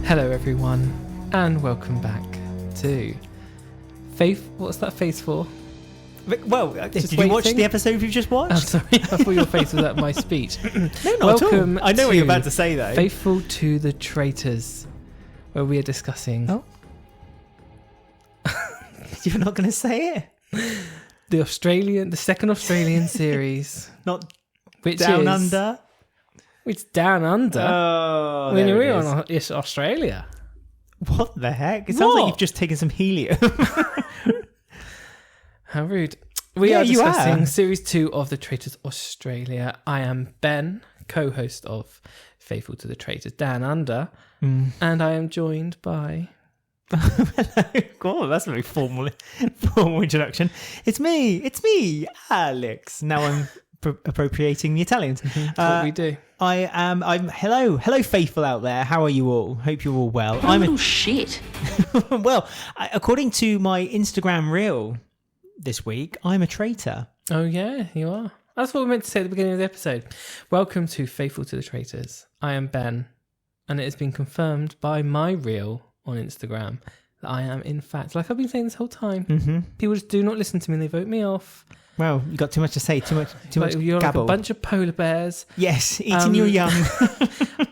Hello everyone, and welcome back to Faith. What's that face for? Well, did you watch the episode we've just watched? Oh, sorry, I thought your face was at my speech. No, not Welcome at all. I know what you're about to say, though. Faithful to the Traitors, where we are discussing... Oh? You're not going to say it? The second Australian series. Not which Down Under? It's Down Under. Oh, when you're on it's Australia. What the heck? It sounds like you've just taken some helium. How rude. We are discussing Series 2 of the Traitors Australia. I am Ben, co-host of Faithful to the Traitors Down Under, and I am joined by... Hello. God, that's a very formal introduction. It's me, Alex. Now I'm appropriating the Italians. That's what we do. I'm hello faithful out there. How are you all? Hope you're all well. I'm a shit. Well, according to my Instagram reel this week, I'm a traitor. Oh yeah, you are. That's what we meant to say at the beginning of the episode. Welcome to Faithful to the Traitors. I am Ben, and it has been confirmed by my reel on Instagram that I am, in fact, like I've been saying this whole time, people just do not listen to me and they vote me off. Well, you got too much to say, too much You're gabble. like a bunch of polar bears. Yes, eating your young.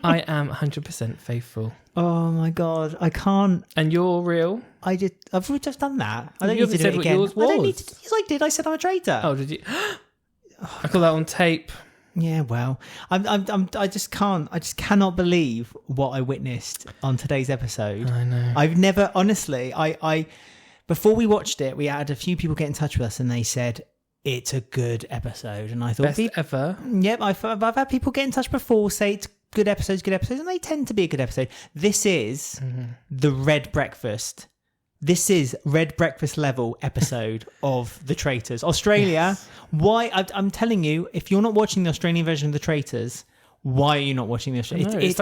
I am 100% faithful. Oh my God, I can't. And you're real? I've just done that. I don't You need to do said it what again. yours was. I don't need to. Yes, I did. I said I'm a traitor. Oh, did you? I got that on tape. Yeah, well, I just cannot believe what I witnessed on today's episode. I know. I've never, honestly, I before we watched it, we had a few people get in touch with us and they said it's a good episode, and I thought best ever. Yep, I've had people get in touch before say it's good episodes, and they tend to be a good episode. This is the Red Breakfast. This is Red Breakfast level episode of The Traitors Australia. Yes. Why? I'm telling you, if you're not watching the Australian version of The Traitors, why are you not watching the Australian? It's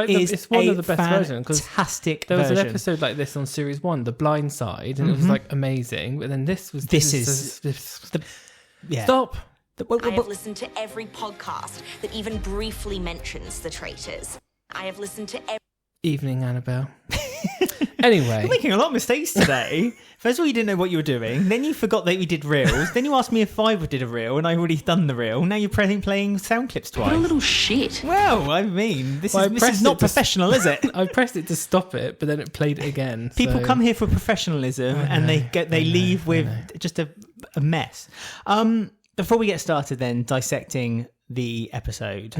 one of the best versions. Fantastic. There was an episode like this on Series 1, The Blind Side, and it was like amazing. But then this is stop. I have listened to every podcast that even briefly mentions the Traitors. I have listened to Evening, Annabelle. Anyway. You're making a lot of mistakes today. First of all, you didn't know what you were doing. Then you forgot that we did reels. Then you asked me if I did a reel, and I've already done the reel. Now you're playing sound clips twice. What a little shit. Well, I mean, this is not professional, is it? I pressed it to stop it, but then it played it again. People come here for professionalism, and they leave with just a mess. Before we get started, then dissecting the episode,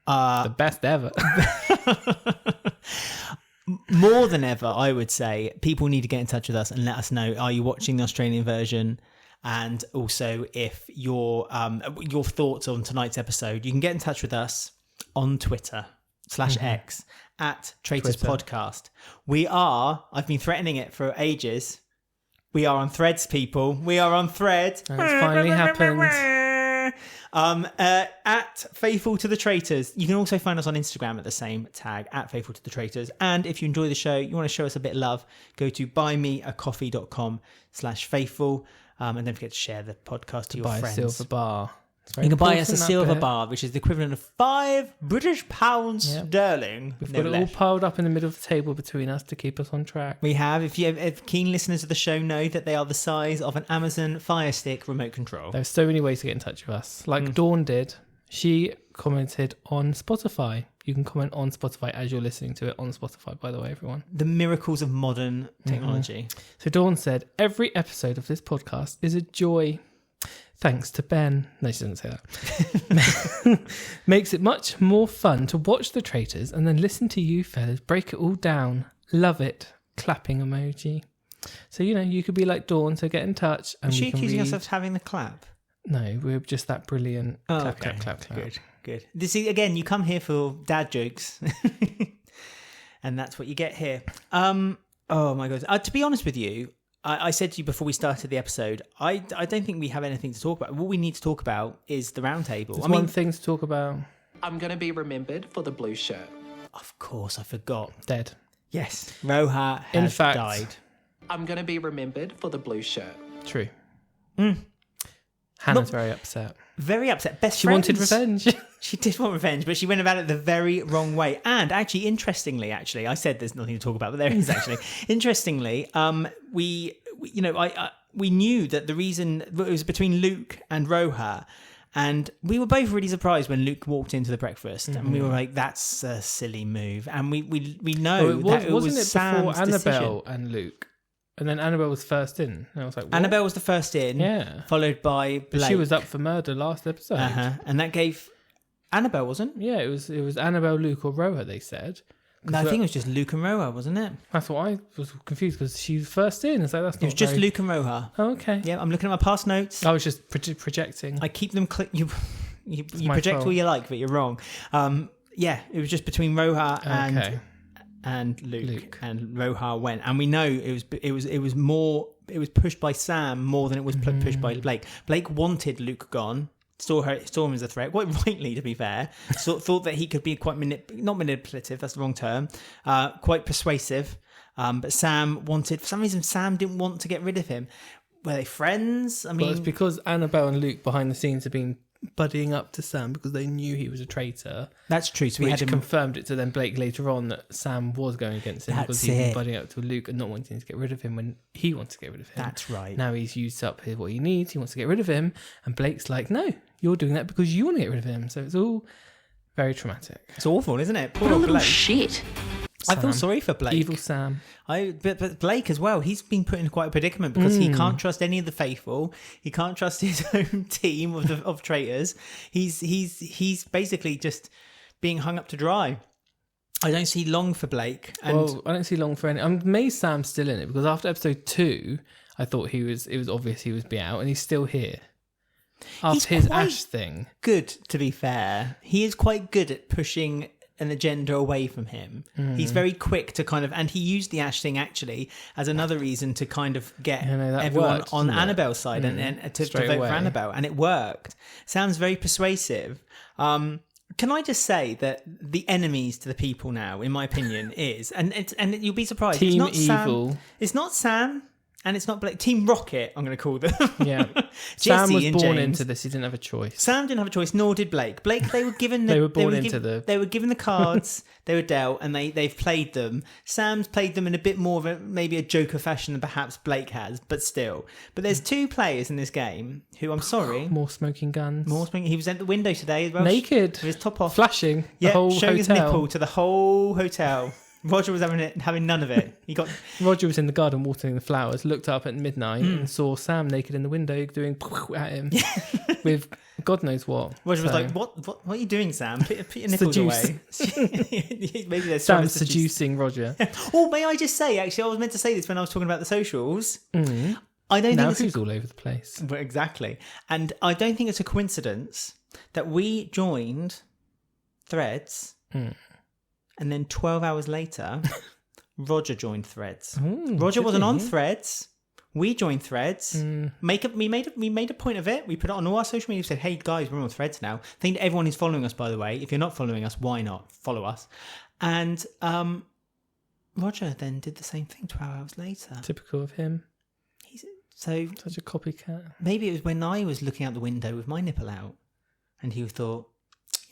the best ever. More than ever, I would say people need to get in touch with us and let us know: are you watching the Australian version? And also, if your thoughts on tonight's episode, you can get in touch with us on Twitter /X at Traitors Podcast. I've been threatening it for ages. We are on Threads, people. We are on Thread. And it's finally happened. At Faithful to the Traitors. You can also find us on Instagram at the same tag, at Faithful to the Traitors. And if you enjoy the show, you want to show us a bit of love, go to buymeacoffee.com/faithful. And don't forget to share the podcast to your friends. Buy a silver bar. You can buy us a silver bar, which is the equivalent of £5 sterling. We've got it all piled up in the middle of the table between us to keep us on track. We have. If keen listeners of the show know that they are the size of an Amazon Fire Stick remote control. There's so many ways to get in touch with us. Like Dawn did. She commented on Spotify. You can comment on Spotify as you're listening to it on Spotify, by the way, everyone. The miracles of modern technology. So Dawn said, every episode of this podcast is a joy. Thanks to Ben. No, she doesn't say that. Makes it much more fun to watch The Traitors and then listen to you fellas break it all down. Love it. Clapping emoji. So, you could be like Dawn, so get in touch. And is she accusing us of having the clap? No, we're just that brilliant. Oh, clap, okay. clap, clap, clap. Good. This is, again, you come here for dad jokes. And that's what you get here. Oh, my God. To be honest with you, I said to you before we started the episode, I don't think we have anything to talk about. What we need to talk about is the roundtable. There's one thing to talk about. I'm going to be remembered for the blue shirt. Of course, I forgot. Dead. Yes, Roha has died. I'm going to be remembered for the blue shirt. True. Hannah's very upset. Very upset. Best She friends. wanted revenge. She did want revenge, but she went about it the very wrong way. And actually, interestingly, I said there's nothing to talk about, but there is actually. Interestingly, we knew that the reason it was between Luke and Roha, and we were both really surprised when Luke walked into the breakfast, and we were like, "That's a silly move." And we know that it wasn't was it Sam's before Annabelle decision. and Luke? And then Annabelle was first in. And I was like, what? Annabelle was the first in, Yeah. followed by Blake. But she was up for murder last episode. And that gave Annabelle, wasn't? Yeah, it was Annabelle, Luke, or Roha, they said. No, I think it was just Luke and Roha, wasn't it? That's what I was confused because she was first in. It's like, that's not It was just very... Luke and Roha. Oh, okay. Yeah, I'm looking at my past notes. I was just projecting. I keep them you my project fault. all you like, but you're wrong. Yeah, it was just between Roha and Luke, and Roha went, and we know it was pushed by Sam more than it was pushed by Blake. Blake wanted Luke gone. Saw him as a threat, quite rightly, to be fair. Thought that he could be quite not manipulative, that's the wrong term, quite persuasive. But Sam wanted, for some reason, Sam didn't want to get rid of him. Were they friends? I mean, well, it's because Annabelle and Luke behind the scenes have been buddying up to Sam because they knew he was a traitor. that's true. So we Which had him. confirmed it to then Blake later on that Sam was going against him because he'd been buddying up to Luke and not wanting to get rid of him when he wants to get rid of him. That's right. Now he's used up what he needs. He wants to get rid of him. And Blake's like, no, you're doing that because you want to get rid of him. So it's all very traumatic. It's awful, isn't it? Poor What a old little Blake. shit. I feel sorry for Blake. Evil Sam. But Blake as well. He's been put in quite a predicament because he can't trust any of the faithful. He can't trust his own team of traitors. He's basically just being hung up to dry. I don't see long for Blake. And Well, I don't see long for any. I'm amazed Sam's still in it because after episode 2, I thought it was obvious he would be out, and he's still here. After his quite Ash thing. good, to be fair. He is quite good at pushing an agenda away from him. He's very quick to kind of, and he used the Ash thing actually as another reason to kind of get that everyone worked, on didn't it? Annabelle's side and to Straight vote away. for Annabelle, and it worked. Sounds very persuasive. Can I just say that the enemies to the people now, in my opinion, is and you'll be surprised. Team it's not Evil. Sam, it's not Sam. And it's not Blake. Team Rocket, I'm going to call them. Yeah. Jesse Sam was and born James. into this. He didn't have a choice. Sam didn't have a choice, nor did Blake. Blake, they were given the, They were born into the- They were given the cards, they were dealt, and they've played them. Sam's played them in a bit more of maybe a Joker fashion than perhaps Blake has, but still. But there's two players in this game who, I'm sorry, More smoking guns. he was at the window today as well. Naked. With his top off. Flashing. Yeah, the whole showing his hotel. nipple to the whole hotel. Roger was having none of it. He got Roger was in the garden watering the flowers, looked up at midnight and saw Sam naked in the window doing at him with God knows what. Roger was So, like, "What are you doing, Sam? Put your nipples Seduce. away." Maybe there's Sam's seducing Roger. Oh, may I just say? Actually, I was meant to say this when I was talking about the socials. I don't Now think who's all over the place? well, exactly, and I don't think it's a coincidence that we joined Threads, and then 12 hours later, Roger joined Threads. Roger wasn't on Threads. We joined Threads. We made a point of it. We put it on all our social media. We said, "Hey guys, we're on Threads now." Thank to everyone who's following us, by the way. If you're not following us, why not follow us? And Roger then did the same thing 12 hours later. Typical of him. So Such a copycat. maybe it was when I was looking out the window with my nipple out, and he thought,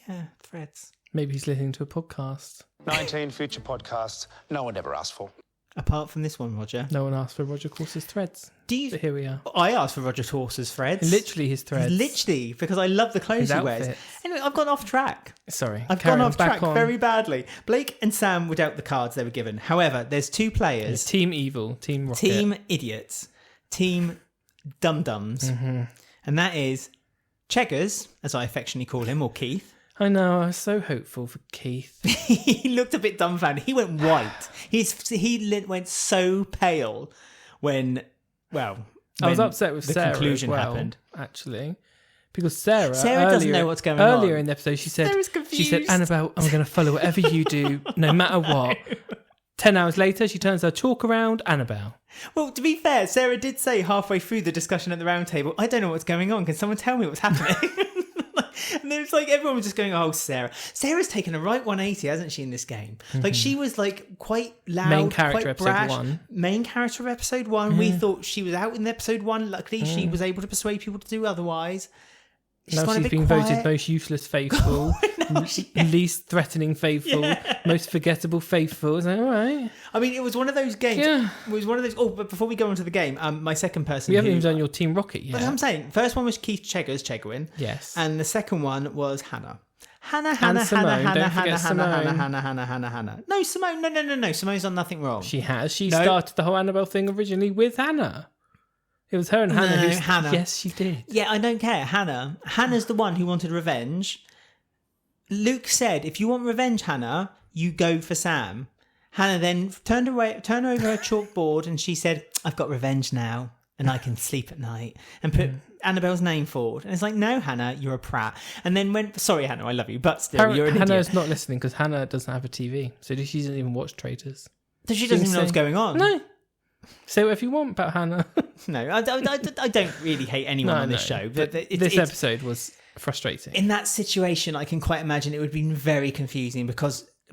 "Yeah, Threads." Maybe he's listening to a podcast. 19 future podcasts no one ever asked for. Apart from this one, Roger. No one asked for Roger Course's threads. But here we are. I asked for Roger Torse's Threads. Literally his threads. Literally, because I love the clothes His he wears. outfits. Anyway, I've gone off track. Sorry. I've carry gone on, off back track on. very badly. Blake and Sam were dealt the cards they were given. However, there's two It's players. Team Evil, Team Rocket. Team idiots. Team dum-dums. And that is Cheggers, as I affectionately call him, or Keith. I know, I was so hopeful for Keith. He looked a bit dumbfounded. He went white. He went so pale when I was upset with the Sarah conclusion as well, happened. actually. Because Sarah doesn't know what's going on. Earlier in the episode, she said, Sarah's confused. Annabelle, I'm going to follow whatever you do, no matter what. 10 hours later, she turns her chalk around, Annabelle. Well, to be fair, Sarah did say halfway through the discussion at the round table, "I don't know what's going on. Can someone tell me what's happening?" And it was like everyone was just going, "Oh, Sarah. Sarah's taken a right 180, hasn't she, in this game?" Like she was like quite loud, Main character quite episode brash. 1. Main character of episode 1. We thought she was out in episode 1. Luckily, she was able to persuade people to do otherwise. Now gone a she's bit been quiet. voted most useless faithful, least threatening faithful, most forgettable faithful. Is that all right? I mean, it was one of those games. Yeah. It was one of those. Oh, but before we go on to the game, my second person. We haven't even done your Team Rocket yet. But I'm saying, first one was Keith Chegwin. Yes. And the second one was Hannah. Hannah. Simone. Don't forget Hannah. Simone. No, Simone. No. Simone's done nothing wrong. She has. She No. started the whole Annabelle thing originally with Hannah. It was her and Hannah. No, who's... Hannah. Yes, she did. Yeah, I don't care. Hannah's the one who wanted revenge. Luke said, if you want revenge, Hannah, you go for Sam. Hannah then turned over her chalkboard and she said, I've got revenge now and I can sleep at night, and put Annabelle's name forward. And it's like, no, Hannah, you're a prat. And then sorry, Hannah, I love you, but still, you're an Hannah's idiot. not listening because Hannah doesn't have a TV. So she doesn't even watch Traitors. So she doesn't even know what's going on. No. Say whatever you want about Hannah. No, I don't really hate anyone on this show. But this episode was frustrating. In that situation, I can quite imagine it would have been very confusing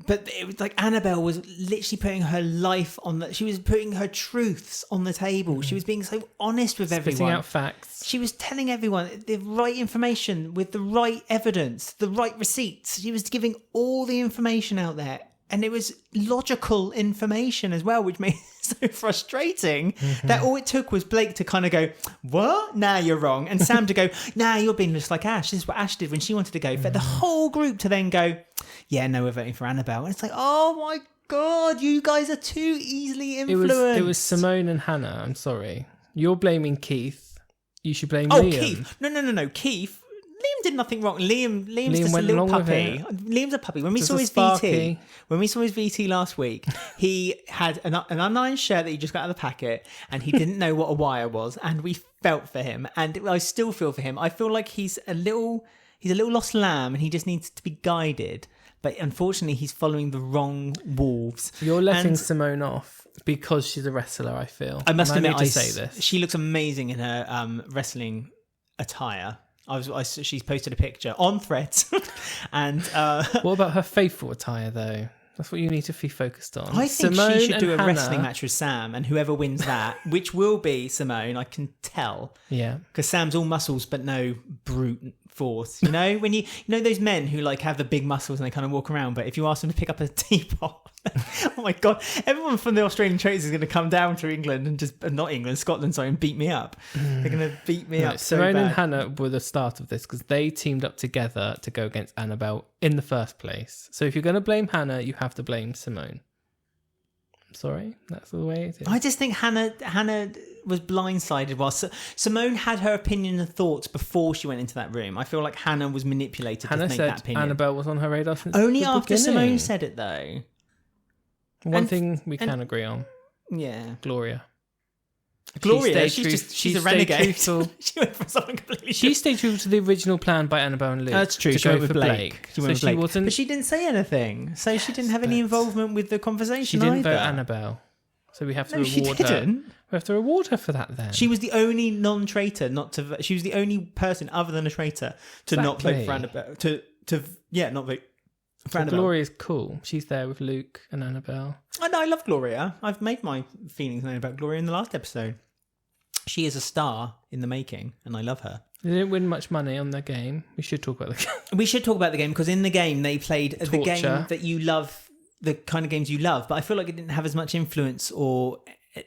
but it was like Annabelle was literally putting her life she was putting her truths on the table. She was being so honest with everyone. Spitting out facts. She was telling everyone the right information with the right evidence, the right receipts. She was giving all the information out there. And it was logical information as well, which made it so frustrating that all it took was Blake to kind of go, what? Nah, you're wrong. And Sam to go, nah, you're being just like Ash. This is what Ash did when she wanted to go. For the whole group to then go, yeah, no, we're voting for Annabelle. And it's like, oh my God, you guys are too easily influenced. It was Simone and Hannah. I'm sorry. You're blaming Keith. You should blame Liam. Keith. No. Keith. Liam did nothing wrong. Liam's just a went little along with puppy. it. Liam's a puppy. When we Just saw a his Sparky. VT last week, he had an unlined shirt that he just got out of the packet, and he didn't know what a wire was, and we felt for him, and I still feel for him. I feel like he's a little lost lamb, and he just needs to be guided. But unfortunately, he's following the wrong wolves. You're letting And Simone off because she's a wrestler, I feel. I must admit, need to say this. She looks amazing in her wrestling attire. She's posted a picture on Threads, and What about her faithful attire, though? That's what you need to be focused on. I think Simone she should do a and wrestling Hannah- match with Sam, and whoever wins that, which will be Simone, I can tell, Yeah. because Sam's all muscles but no brute force. You know, when you know those men who like have the big muscles and they kind of walk around, but if you ask them to pick up a teapot, oh my God, everyone from the Australian Traitors is going to come down to England and Scotland, sorry, and beat me up. They're going to beat me up. So Simone bad. and Hannah were the start of this because they teamed up together to go against Annabelle in the first place. So if you're going to blame Hannah, you have to blame Simone. I'm sorry, that's the way it is. I just think Hannah was blindsided while Simone had her opinion and thoughts before she went into that room. I feel like Hannah was manipulated Hannah to make said that opinion. Annabelle was on her radar since Only the after beginning. Simone said it, though. One thing we can agree on: Yeah. Gloria. Gloria, she's she's a stayed renegade. truthful. She went for something completely She stayed true to the original plan by Annabelle and Luke. That's true. To She go went with for Blake. She went with Blake. wasn't. But she didn't say anything. So she didn't have any involvement with the conversation She didn't either. vote Annabelle. So we have to No, she reward her. didn't. We have to reward her for that then. She was the only non-traitor not to vote. She was the only person other than a traitor to not vote for Exactly. Annabelle. Not vote for So Annabelle. Gloria's cool. She's there with Luke and Annabelle. I love Gloria. I've made my feelings known about Gloria in the last episode. She is a star in the making, and I love her. They didn't win much money on the game. We should talk about the game. We should talk about the game, because in the game they played the game Torture. that you love, the kind of games you love, but I feel like it didn't have as much influence or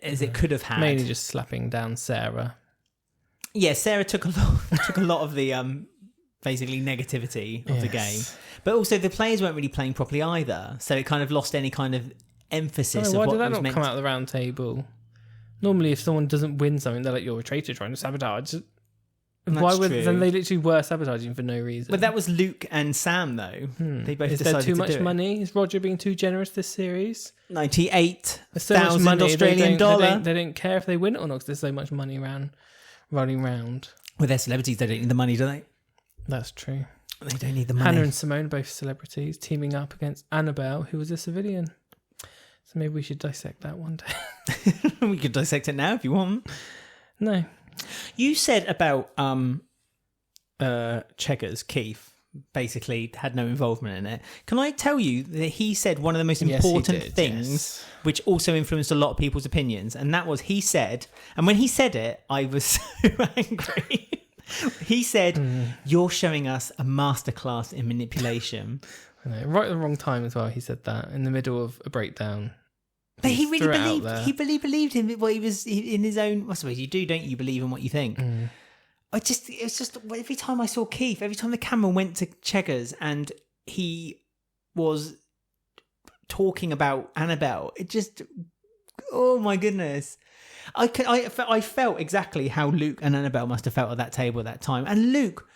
as it could have had. Mainly just slapping down Sarah. Yeah, Sarah took a lot of the basically negativity of the game, but also the players weren't really playing properly either, so it kind of lost any kind of emphasis Why of what did that was not meant. come out of the round table? Normally, if someone doesn't win something, they're like, you're a traitor trying to sabotage. Why would true. then they literally were sabotaging for no reason? But that was Luke and Sam, though. They both Is there decided too to much do it. money? Is Roger being too generous this series? $98,000 There's so much money, Australian dollar. They don't care if they win it or not because there's so much money running around. Well, they're celebrities. They don't need the money, do they? That's true. They don't need the money. Hannah and Simone, both celebrities, teaming up against Annabelle, who was a civilian. So maybe we should dissect that one day. We could dissect it now if you want. No. You said about Cheggers, Keith, basically had no involvement in it. Can I tell you that he said one of the most Yes, he important did, things, yes. which also influenced a lot of people's opinions, and that was he said, and when he said it, I was so angry. He said, "You're showing us a masterclass in manipulation." I know, right at the wrong time as well. He said that in the middle of a breakdown. But he really threw it out believed. there. He really believed in what he was in his own. I suppose you do, don't you? Believe in what you think. It was just every time I saw Keith, every time the camera went to Cheggers and he was talking about Annabelle, it just, oh my goodness. I felt exactly how Luke and Annabelle must have felt at that table at that time. And Luke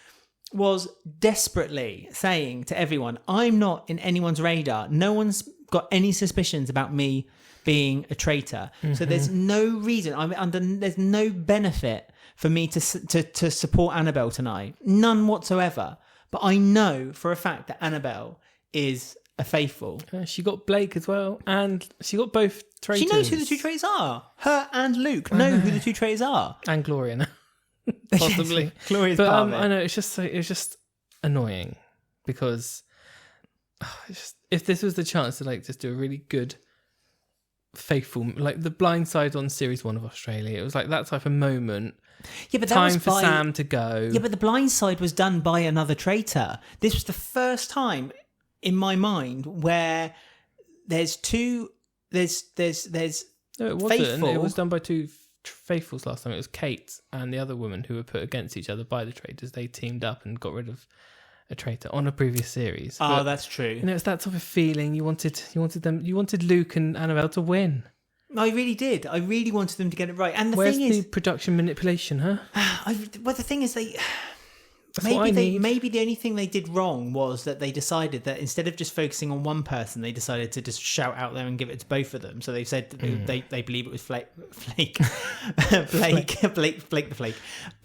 was desperately saying to everyone, I'm not in anyone's radar. No one's got any suspicions about me being a traitor. So there's no reason, there's no benefit for me to support Annabelle tonight. None whatsoever. But I know for a fact that Annabelle is a faithful. She got Blake as well, and she got both traitors. She knows who the two traitors are. Her and Luke know who the two traitors are. And Gloria now. Possibly. Yes, Gloria's But part of it. I know it's just annoying because if this was the chance to like just do a really good faithful, like the Blind Side on series 1 of Australia, it was like that type of moment. Yeah, but that Time was for Sam to go. Yeah, but the Blind Side was done by another traitor. This was the first time in my mind where there's two. No, it wasn't. faithful. It was done by two faithfuls last time. It was Kate and the other woman who were put against each other by the traitors. They teamed up and got rid of a traitor on a previous series. Oh, But, that's true. you know, it's that type of feeling. You wanted Luke and Annabelle to win. I really did. I really wanted them to get it right. And the Where's thing the is, production manipulation, huh? well, the thing is, That's what I need. maybe the only thing they did wrong was that they decided that instead of just focusing on one person, they decided to just shout out there and give it to both of them. So they said that they believe it was Blake the Flake.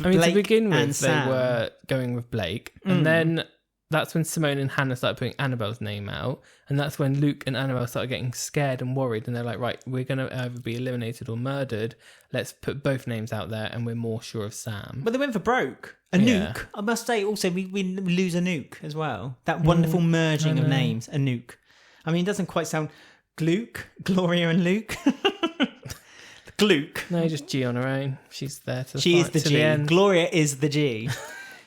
I mean, to begin and with, they Sam. were going with Blake, and then that's when Simone and Hannah started putting Annabelle's name out, and that's when Luke and Annabelle started getting scared and worried, and they're like, right, we're going to either be eliminated or murdered. Let's put both names out there, and we're more sure of Sam. But they went for broke. A Yeah. nuke. I must say, also, we lose a nuke as well. That wonderful merging of names. A nuke. I mean, it doesn't quite sound Gloria and Luke. Gluke. No, just G on her own. She's there to She is the to G. the end. Gloria is the G.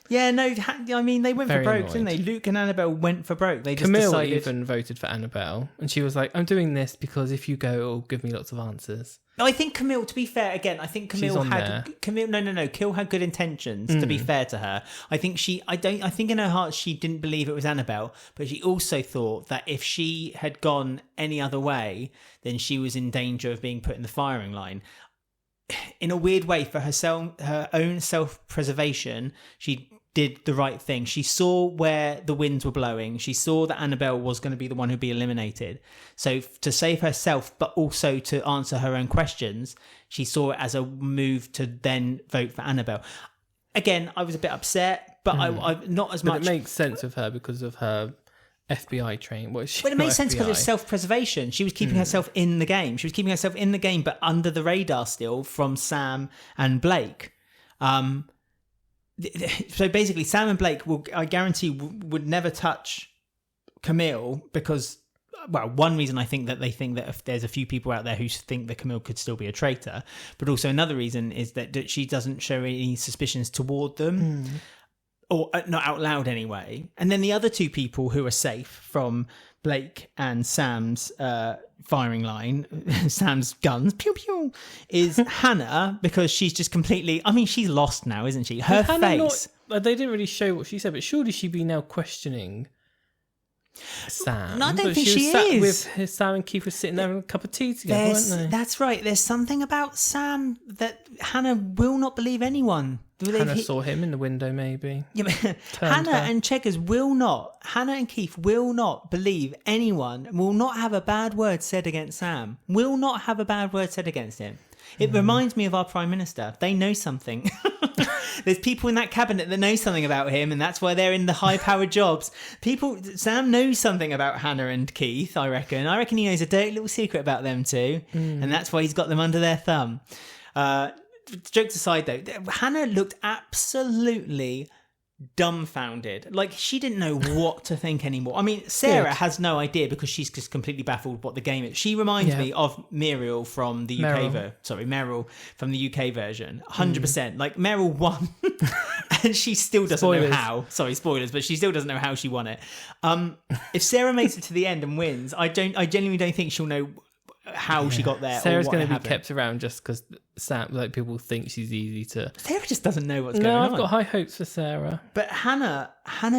Yeah, no, I mean, they went Very for broke, didn't annoyed. they? Luke and Annabelle went for broke. They just Camille decided... even voted for Annabelle, and she was like, I'm doing this because if you go, it'll give me lots of answers. I think Camille, to be fair, again, I think Camille on had... there. Camille, no. Camille had good intentions, to be fair to her. I think I think in her heart she didn't believe it was Annabelle, but she also thought that if she had gone any other way, then she was in danger of being put in the firing line. In a weird way, for her own self-preservation, she did the right thing. She saw where the winds were blowing. She saw that Annabelle was going to be the one who'd be eliminated. So to save herself, but also to answer her own questions, she saw it as a move to then vote for Annabelle. Again, I was a bit upset, but I not as But much. it makes sense with her because of her FBI training. Well, But it makes sense because of self-preservation. She was keeping herself in the game. She was keeping herself in the game, but under the radar still from Sam and Blake. So basically, Sam and Blake I guarantee, would never touch Camille because, well, one reason I think that they think that if there's a few people out there who think that Camille could still be a traitor, but also another reason is that she doesn't show any suspicions toward them. Or not out loud anyway. And then the other two people who are safe from Blake and Sam's firing line, Sam's guns, pew pew, is Hannah, because she's just completely... I mean, she's lost now, isn't she? Her face... they didn't really show what she said, but surely she'd be now questioning Sam. No, I don't But think was she sat is. with Sam and Keith were sitting there having a cup of tea together, weren't they? That's right. There's something about Sam that Hannah will not believe anyone. Hannah saw him in the window, maybe. Yeah, but Hannah and Cheggers Hannah and Keith will not believe anyone, will not have a bad word said against Sam, will not have a bad word said against him. It reminds me of our Prime Minister. They know something. There's people in that cabinet that know something about him, and that's why they're in the high-powered jobs. Sam knows something about Hannah and Keith, I reckon. I reckon he knows a dirty little secret about them too, and that's why he's got them under their thumb. Jokes aside, though, Hannah looked absolutely dumbfounded. Like, she didn't know what to think anymore. I mean, Sarah Good. has no idea because she's just completely baffled what the game is. She reminds me of Muriel from the UK Meryl from the UK version. 100%. Like, Meryl won and she still doesn't know how. Sorry, spoilers, but she still doesn't know how she won it. If Sarah makes it to the end and wins, I genuinely don't think she'll know how she got there. Sarah's going to be kept around just because Sam, like, people think she's easy to. Sarah just doesn't know what's going on. No, I've got high hopes for Sarah. But Hannah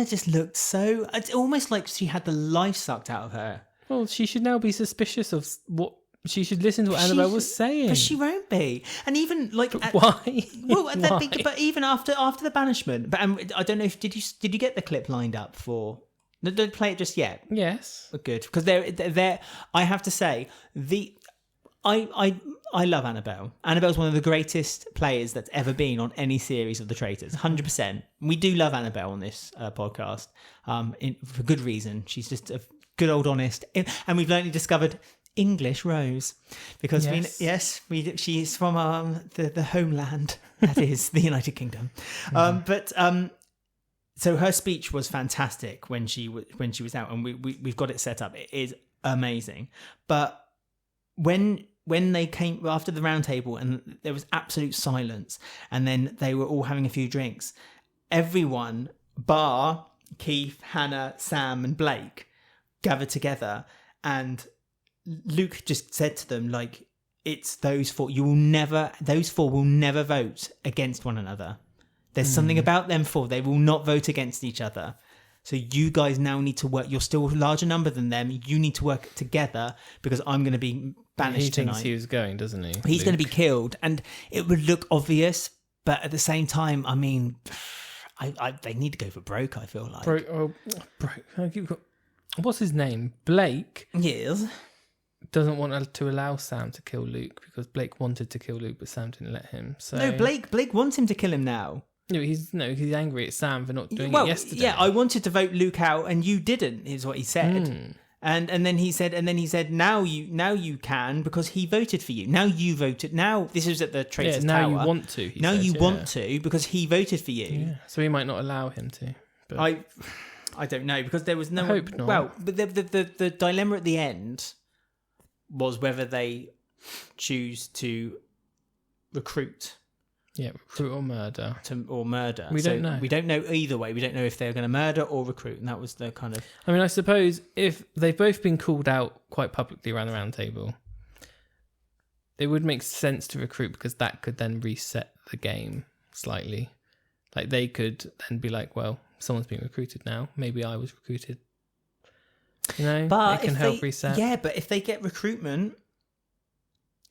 just looked so. It's almost like she had the life sucked out of her. Well, she should now be suspicious of what. She should listen to what Annabelle was saying. But she won't be. And even like why? Well, Why? but even after the banishment. But I don't know if did you get the clip lined up for. Don't play it just yet. Yes. Good, because they're. I have to say I love Annabelle. Annabelle's one of the greatest players that's ever been on any series of the Traitors. 100%. We do love Annabelle on this podcast, for good reason. She's just a good old honest, and we've lately discovered English Rose because she's from the homeland, that is the United Kingdom. So her speech was fantastic when she was out, and we've got it set up. It is amazing, but when they came after the round table and there was absolute silence, and then they were all having a few drinks, everyone bar Keith, Hannah, Sam and Blake gathered together, and Luke just said to them, like, it's those four. Those four will never vote against one another. There's something about them four. They will not vote against each other. So you guys now need to work. You're still a larger number than them. You need to work together because I'm going to be banished tonight. He thinks he was going, doesn't he? He's going to be killed. And it would look obvious, but at the same time, I mean, they need to go for broke, I feel like. Broke. What's his name? Blake. Yes. Doesn't want to allow Sam to kill Luke because Blake wanted to kill Luke, but Sam didn't let him. So no, Blake wants him to kill him now. No, he's angry at Sam for not doing it yesterday. Yeah, I wanted to vote Luke out and you didn't, is what he said. And then he said now you can because he voted for you. Now you voted. Now this is at the Traitors now Tower. You want to. Now you want to because he voted for you. Yeah. So he might not allow him to. But I don't know because there was no. I hope not. Well, but the dilemma at the end was whether they choose to recruit. Yeah, recruit or murder. Or murder. We don't know. We don't know either way. We don't know if they're going to murder or recruit. And that was the kind of... I mean, I suppose if they've both been called out quite publicly around the round table, it would make sense to recruit because that could then reset the game slightly. Like, they could then be like, well, someone's been recruited now. Maybe I was recruited. You know? But it can help reset. Yeah, but if they get recruitment,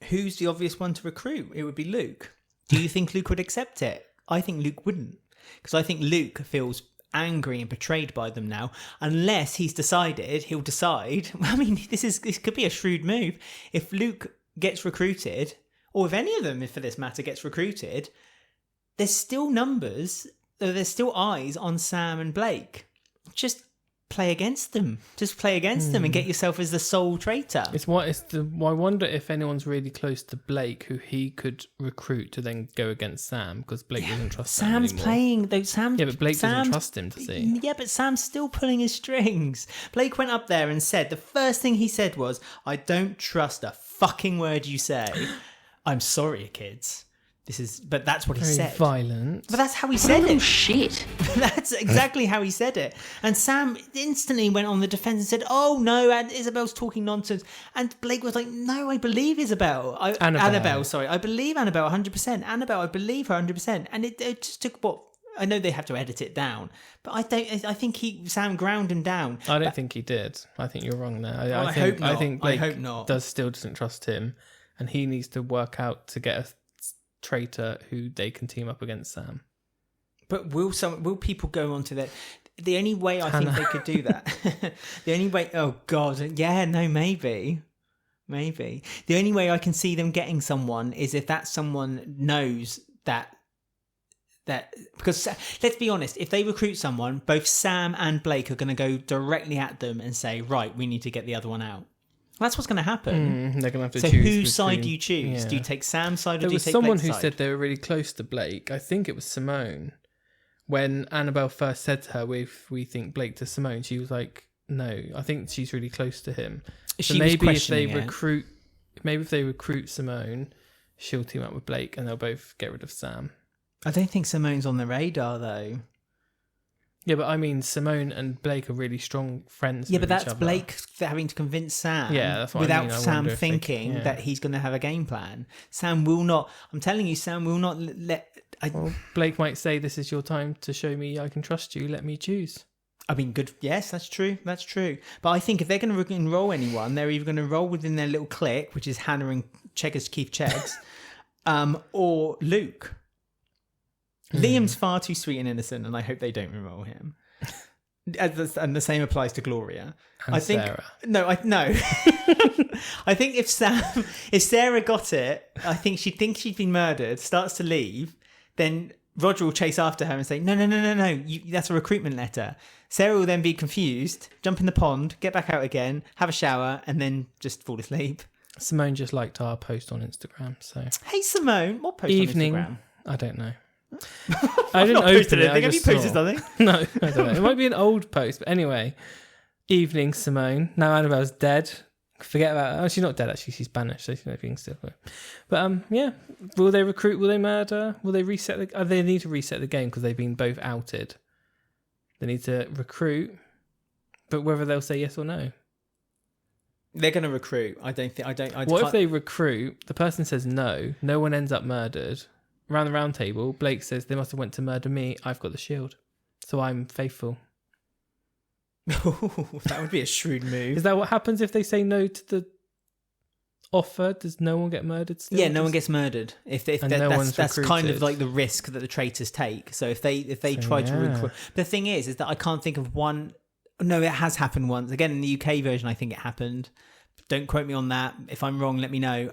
who's the obvious one to recruit? It would be Luke. Do you think Luke would accept it? I think Luke wouldn't. Because I think Luke feels angry and betrayed by them now. Unless he'll decide. I mean, this could be a shrewd move. If Luke gets recruited, or if any of them, for this matter, gets recruited, there's still there's still eyes on Sam and Blake. Just play against them. Just play against them and get yourself as the sole traitor. I wonder if anyone's really close to Blake who he could recruit to then go against Sam because Blake doesn't trust Sam Sam's anymore. playing though. But Blake doesn't trust him to see. Yeah, but Sam's still pulling his strings. Blake went up there and said the first thing he said was, "I don't trust a fucking word you say." I'm sorry, kids. But that's what he said. Violent. But that's how he said it. Oh, shit. That's exactly how he said it. And Sam instantly went on the defense and said, "Oh no, and Isabel's talking nonsense." And Blake was like, "No, I believe Isabel. Annabelle, sorry. I believe Annabelle 100%. Annabelle, I believe her 100%." And it just took I know they have to edit it down, but I think Sam ground him down. I don't think he did. I think you're wrong there. I hope not. I think Blake hope not. still doesn't trust him, and he needs to work out to get a traitor who they can team up against Sam. But will people go onto that? The only way I think they could do that, the only way, oh God, yeah, no, maybe. The only way I can see them getting someone is if that someone knows that, because let's be honest, if they recruit someone, both Sam and Blake are going to go directly at them and say, right, we need to get the other one out. That's what's going to happen. They're going to have to so choose. Whose side do you choose? Yeah. Do you take Sam's side or there do you was take someone Blake's who side? said they were really close to Blake. I think it was Simone, when Annabelle first said to her, we think Blake to Simone, she was like, no, I think she's really close to him. So maybe if they recruit Simone, she'll team up with Blake and they'll both get rid of Sam. I don't think Simone's on the radar though. Yeah, but I mean, Simone and Blake are really strong friends. Yeah, but with each that's other. Blake having to convince Sam. Yeah, that's what without I mean. I Sam wonder if they- thinking that he's going to have a game plan. Sam will not. I'm telling you, Sam will not let. Well, Blake might say, "This is your time to show me I can trust you. Let me choose." I mean, good. Yes, that's true. That's true. But I think if they're going to enroll anyone, they're either going to enroll within their little clique, which is Hannah and Keith Cheggs, or Luke. Liam's far too sweet and innocent, and I hope they don't enroll him. And the same applies to Gloria. And I think Sarah. no. I think if Sarah got it, I think she'd think she'd been murdered, starts to leave, then Roger will chase after her and say, no, that's a recruitment letter. Sarah will then be confused, jump in the pond, get back out again, have a shower, and then just fall asleep. Simone just liked our post on Instagram, so Hey Simone, what post evening. on Instagram? I don't know. I didn't open it. I Have you just posted saw. something? No, I don't know. It might be an old post, but anyway. Evening, Simone. Now Annabelle's dead. Forget about her. Oh, she's not dead actually. She's banished, so she's not being still. But yeah. Will they recruit? Will they murder? Will they reset the? They need to reset the game because they've been both outed. They need to recruit, but whether they'll say yes or no. They're going to recruit. I don't think. What if they recruit? The person says no. No one ends up murdered. Around the round table, Blake says they must have went to murder me. I've got the shield, so I'm faithful. That would be a shrewd move. Is that what happens if they say no to the offer? Does no one get murdered still? Yeah, no one gets murdered. That's kind recruited. of like the risk that the traitors take. So if they try to recruit, the thing is that I can't think of one. No, it has happened once. Again, in the UK version, I think it happened. Don't quote me on that. If I'm wrong, let me know.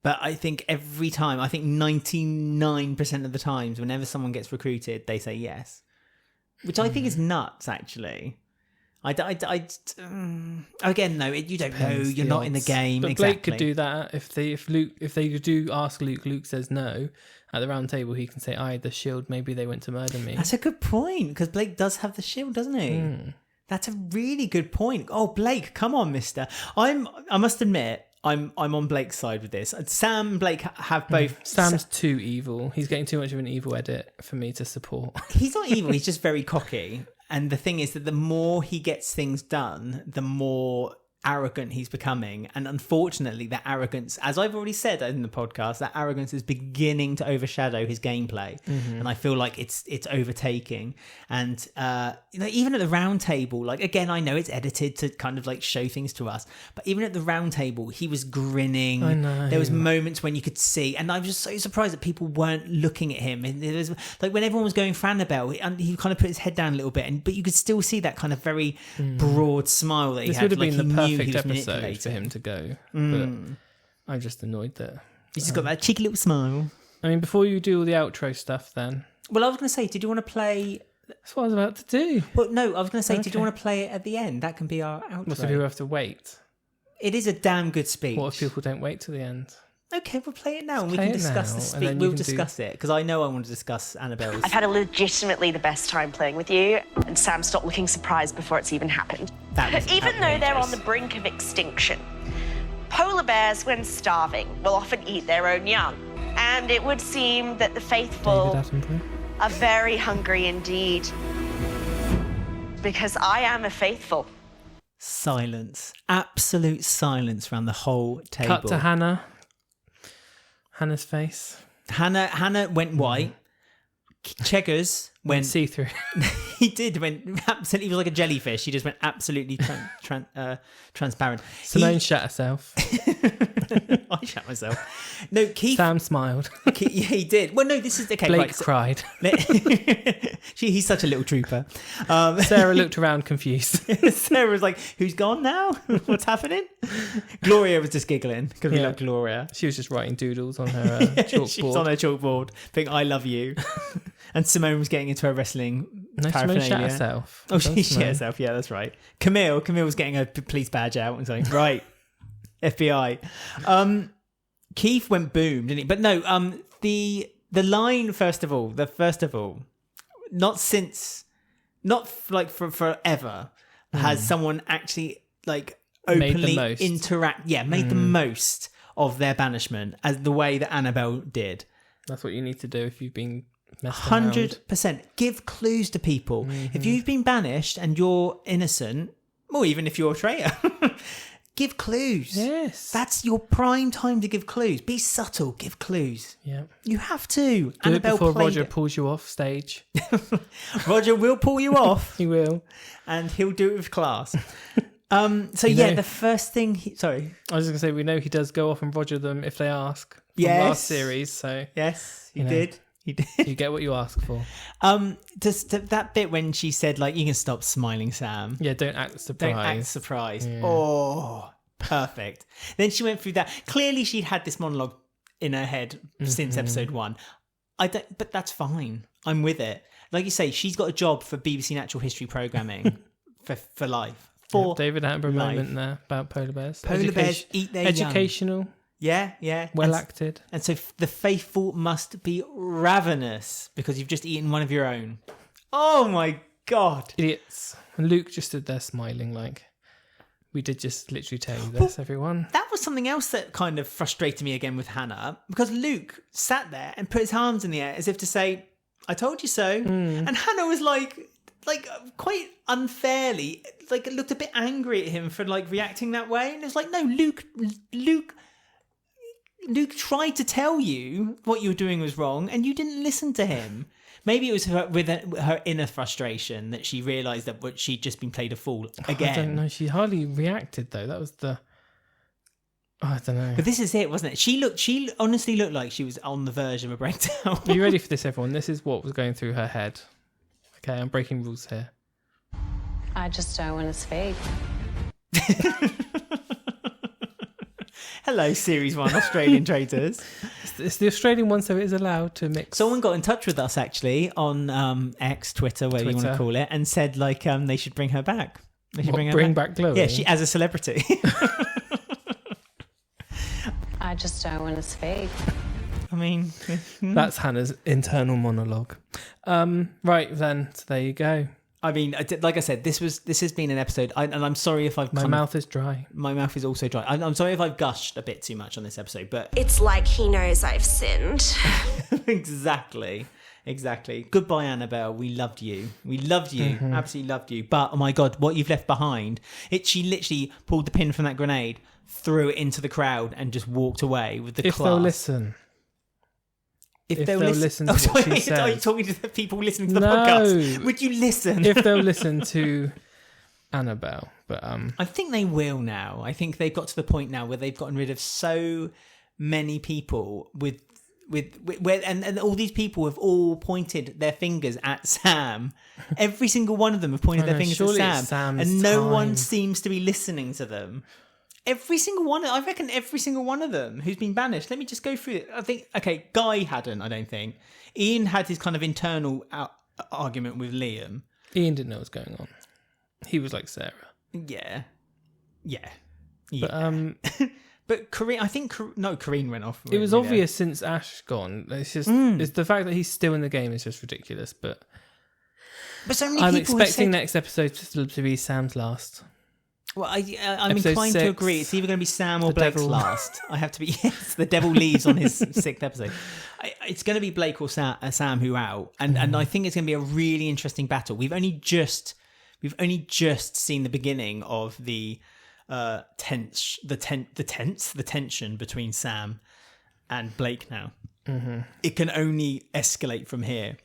But I think every time, I think 99% of the times, whenever someone gets recruited, they say yes, which I think is nuts. Actually, again, no, you don't know. You're not in the game. But exactly. Blake could do that if they do ask Luke. Luke says no at the round table. He can say, "I had the shield. Maybe they went to murder me." That's a good point because Blake does have the shield, doesn't he? That's a really good point. Oh, Blake, come on, Mister. I must admit, I'm on Blake's side with this. Sam and Blake have both. Sam's too evil. He's getting too much of an evil edit for me to support. He's not evil. He's just very cocky. And the thing is that the more he gets things done, the more arrogant he's becoming. And unfortunately, that arrogance, as I've already said in the podcast, that arrogance is beginning to overshadow his gameplay. And I feel like it's overtaking. And even at the round table, like, again, I know it's edited to kind of like show things to us, but even at the round table, he was grinning. I know. There was moments when you could see, and I was just so surprised that people weren't looking at him. And it was like when everyone was going for Annabelle, he kind of put his head down a little bit, but you could still see that kind of very broad smile that he This had. would have been the perfect he was episode manipulating. for him to go. But I'm just annoyed that. He's just got that cheeky little smile. I mean, before you do all the outro stuff, then Well, I was going to say, did you want to play? that's what I was about to do. Well, no, I was going to say, did you Okay. want to play it at the end? That can be our outro. What if people have to wait? It is a damn good speech. What if people don't wait till the end? Okay, we'll play it now and we play can it discuss now, the and speech. then you We'll can discuss it because I know I want to discuss Annabelle's. I've had a legitimately the best time playing with you, and Sam stopped looking surprised before it's even happened. That was Even though they're on outrageous. the brink of extinction, polar bears, when starving, will often eat their own young. And it would seem that the faithful David Attenborough? are very hungry indeed. Because I am a faithful. Silence. Absolute silence around the whole table. Cut to Hannah. Hannah's face. Hannah went white. Cheggers went... See through. He did. Went absolutely... He was like a jellyfish. He just went absolutely transparent. Simone shut herself. I shut myself. No, Keith... Sam smiled. Yeah, he did. Well, no, this is... Okay, Blake right. cried. He's such a little trooper. Sarah looked around confused. Sarah was like, who's gone now? What's happening? Gloria was just giggling because we Yeah. love Gloria. She was just writing doodles on her chalkboard. She was on her chalkboard being I love you. And Simone was getting into her wrestling No, Simone paraphernalia. shut herself. Oh, she That's shit Simone. herself. Yeah, that's right. Camille was getting her police badge out and saying, right, FBI. Keith went boom, didn't he? But no, the line, first of all, for forever has someone actually like openly made the most of their banishment as the way that Annabelle did. That's what you need to do if you've been messed around. 100%. Give clues to people. If you've been banished and you're innocent, or even if you're a traitor, give clues. Yes. That's your prime time to give clues. Be subtle. Give clues. Yeah. You have to. Do Annabelle it before played Roger it. pulls you off stage. Roger will pull you off. He will. And he'll do it with class. The first thing... Sorry. I was just going to say, we know he does go off and Roger them if they ask. From Yes. last series, so... Yes, he You know. did. He did. You get what you ask for. Just that bit when she said, like, you can stop smiling, Sam. Yeah, don't act surprised. Don't act surprised. Yeah. Oh, perfect. Then she went through that. Clearly, she'd had this monologue in her head since episode 1. But that's fine. I'm with it. Like you say, she's got a job for BBC Natural History programming for life. For David Attenborough life. moment there about polar bears. Polar bears eat their young. Educational, Yeah. well acted. And so the faithful must be ravenous because you've just eaten one of your own. Oh my God. Idiots. And Luke just stood there smiling like, we did just literally tell you this, everyone. That was something else that kind of frustrated me again with Hannah because Luke sat there and put his arms in the air as if to say, I told you so. And Hannah was like quite unfairly, like looked a bit angry at him for like reacting that way. And it was like, no, Luke tried to tell you what you were doing was wrong and you didn't listen to him. Maybe it was her inner frustration that she realised that she'd just been played a fool again. I don't know. She hardly reacted though. That was the... I don't know. But this is it, wasn't it? She honestly looked like she was on the verge of a breakdown. Are you ready for this, everyone? This is what was going through her head. Okay, I'm breaking rules here. I just don't want to speak. Hello, Series 1 Australian Traitors. It's the Australian one, so it is allowed to mix. Someone got in touch with us, actually, on X, Twitter, whatever you want to call it, and said, like, they should bring her back. They should bring back Chloe? Yeah, she as a celebrity. I just don't want to speak. I mean... That's Hannah's internal monologue. Right, then, so there you go. I mean, like I said, this has been an episode, and I'm sorry if I've... My mouth is dry. My mouth is also dry. I'm sorry if I've gushed a bit too much on this episode, but... It's like he knows I've sinned. Exactly. Goodbye, Annabelle. We loved you. Absolutely loved you. But, oh my God, what you've left behind. She literally pulled the pin from that grenade, threw it into the crowd, and just walked away with the class. If they'll listen. If they'll listen to what she Are you says. talking to the people listening to the podcast? Would you listen? If they'll listen to Annabelle. But I think they will now. I think they've got to the point now where they've gotten rid of so many people with and all these people have all pointed their fingers at Sam. Every single one of them have pointed their fingers at Sam, and no one seems to be listening to them. Every single one, I reckon every single one of them who's been banished. Let me just go through it. I think, okay, Guy hadn't, I don't think. Ian had his kind of internal argument with Liam. Ian didn't know what was going on. He was like Sarah. Yeah. But but Corinne, I think, Corinne went off. It was obvious since Ash gone. It's just it's the fact that he's still in the game is just ridiculous. But so many I'm people expecting next episode to be Sam's last. Well, I'm Episode inclined 6, to agree. It's either going to be Sam or the Blake's devil. last. I have to be. Yes, the devil leaves on his 6th episode. It's going to be Blake or Sam who out, and I think it's going to be a really interesting battle. We've only just seen the beginning of the tension between Sam and Blake now. Mm-hmm. It can only escalate from here.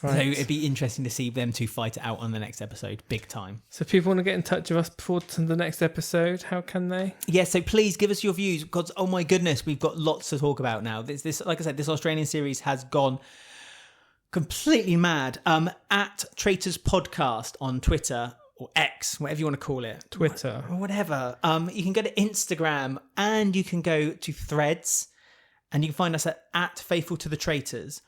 Right. So it'd be interesting to see them two fight it out on the next episode, big time. So if people want to get in touch with us before the next episode, how can they? Yeah, so please give us your views, because oh my goodness, we've got lots to talk about now. This, like I said, this Australian series has gone completely mad. At Traitors Podcast on Twitter or X, whatever you want to call it, Twitter or whatever. You can go to Instagram and you can go to Threads, and you can find us at Faithful to the Traitors.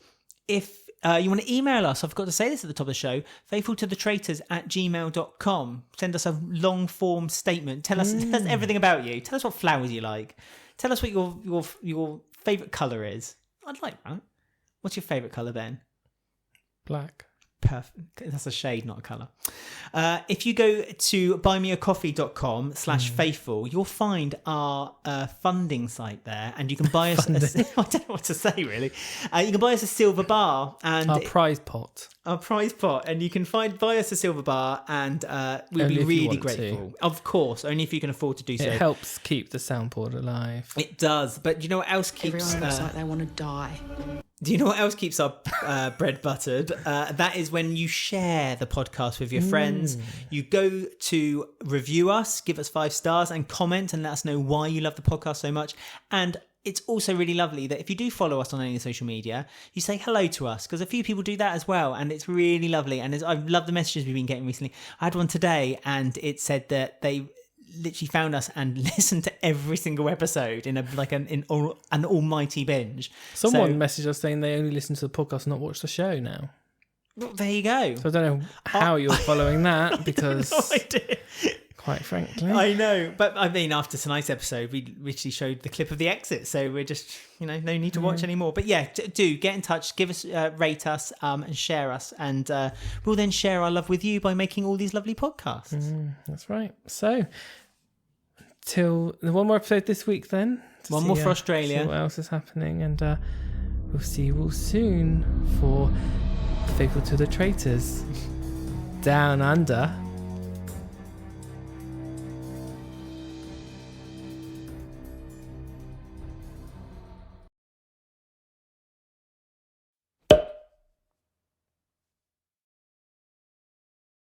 If you want to email us, I've got to say this at the top of the show, faithfultothetraitors@gmail.com. Send us a long form statement. Tell us everything about you. Tell us what flowers you like. Tell us what your favourite colour is. I'd like that. What's your favourite colour, Ben? Black. Perfect. That's a shade, not a colour. If you go to buymeacoffee.com/faithful, you'll find our funding site there, and you can buy us. I don't know what to say really. You can buy us a silver bar and Our prize pot. Our prize pot, and you can buy us a silver bar, and we'll Only be if you really want grateful. to. Of course, only if you can afford to do so. It helps keep the soundboard alive. It does, but you know what else keeps? Everyone looks like they want to die. Do you know what else keeps our bread buttered? That is when you share the podcast with your friends. You go to review us, give us 5 stars, and comment and let us know why you love the podcast so much. And it's also really lovely that if you do follow us on any social media, you say hello to us, because a few people do that as well, and it's really lovely. And I love the messages we've been getting recently. I had one today, and it said that they literally found us and listened to every single episode in an almighty binge. Someone messaged us saying they only listen to the podcast, not watch the show now. Well, there you go. So I don't know how you're following that, because No idea. quite frankly, I know, but I mean, after tonight's episode, we literally showed the clip of the exit, so we're just, no need to watch anymore. But yeah, do get in touch, give us, rate us, and share us, and we'll then share our love with you by making all these lovely podcasts. That's right. So, till one more episode this week, then. One more for Australia. See what else is happening, and we'll see you all soon for Faithful to the Traitors Down Under.